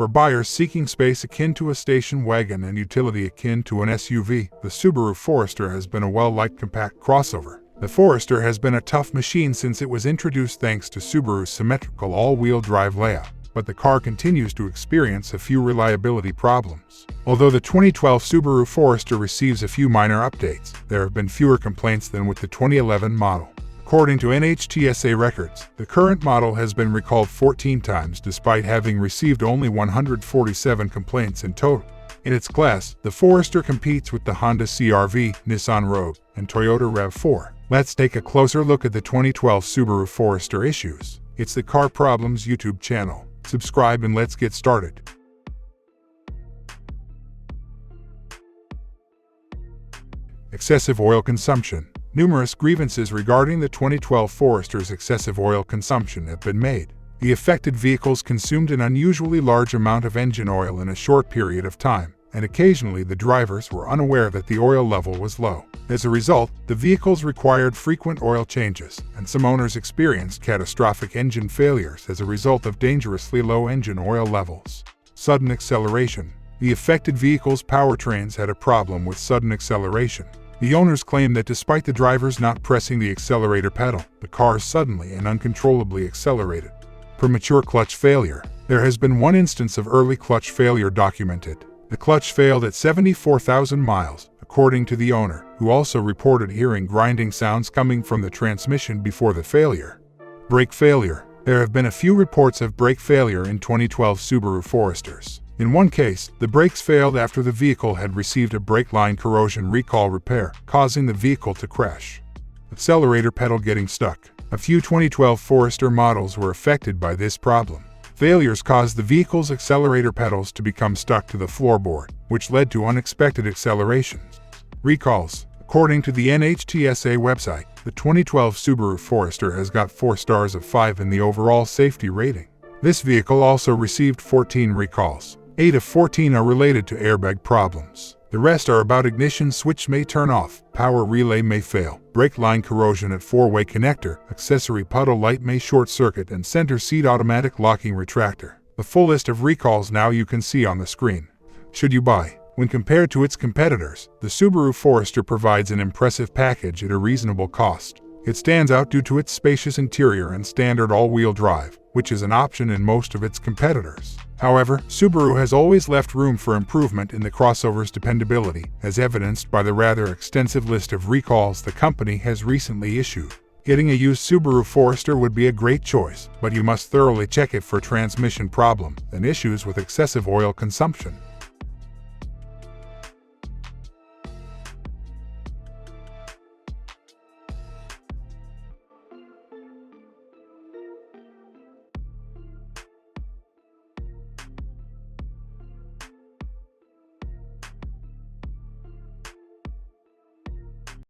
For buyers seeking space akin to a station wagon and utility akin to an SUV, the Subaru Forester has been a well-liked compact crossover. The Forester has been a tough machine since it was introduced thanks to Subaru's symmetrical all-wheel drive layout, but the car continues to experience a few reliability problems. Although the 2012 Subaru Forester receives a few minor updates, there have been fewer complaints than with the 2011 model. According to NHTSA records, the current model has been recalled 14 times despite having received only 147 complaints in total. In its class, the Forester competes with the Honda CR-V, Nissan Rogue, and Toyota RAV4. Let's take a closer look at the 2012 Subaru Forester issues. It's the Car Problems YouTube channel. Subscribe and let's get started. Excessive oil consumption. Numerous grievances regarding the 2012 Forester's excessive oil consumption have been made. The affected vehicles consumed an unusually large amount of engine oil in a short period of time, and occasionally the drivers were unaware that the oil level was low. As a result, the vehicles required frequent oil changes, and some owners experienced catastrophic engine failures as a result of dangerously low engine oil levels. Sudden acceleration. The affected vehicles' powertrains had a problem with sudden acceleration. The owners claim that despite the drivers not pressing the accelerator pedal, the cars suddenly and uncontrollably accelerated. Premature clutch failure. There has been one instance of early clutch failure documented. The clutch failed at 74,000 miles, according to the owner, who also reported hearing grinding sounds coming from the transmission before the failure. Brake failure. There have been a few reports of brake failure in 2012 Subaru Foresters. In one case, the brakes failed after the vehicle had received a brake line corrosion recall repair, causing the vehicle to crash. Accelerator pedal getting stuck. A few 2012 Forester models were affected by this problem. Failures caused the vehicle's accelerator pedals to become stuck to the floorboard, which led to unexpected accelerations. Recalls. According to the NHTSA website, the 2012 Subaru Forester has got 4 stars of 5 in the overall safety rating. This vehicle also received 14 recalls. 8 of 14 are related to airbag problems. The rest are about ignition switch may turn off, power relay may fail, brake line corrosion at 4-way connector, accessory puddle light may short circuit, and center seat automatic locking retractor. The full list of recalls now you can see on the screen. Should you buy? When compared to its competitors, the Subaru Forester provides an impressive package at a reasonable cost. It stands out due to its spacious interior and standard all-wheel drive, which is an option in most of its competitors. However, Subaru has always left room for improvement in the crossover's dependability, as evidenced by the rather extensive list of recalls the company has recently issued. Getting a used Subaru Forester would be a great choice, but you must thoroughly check it for transmission problems and issues with excessive oil consumption.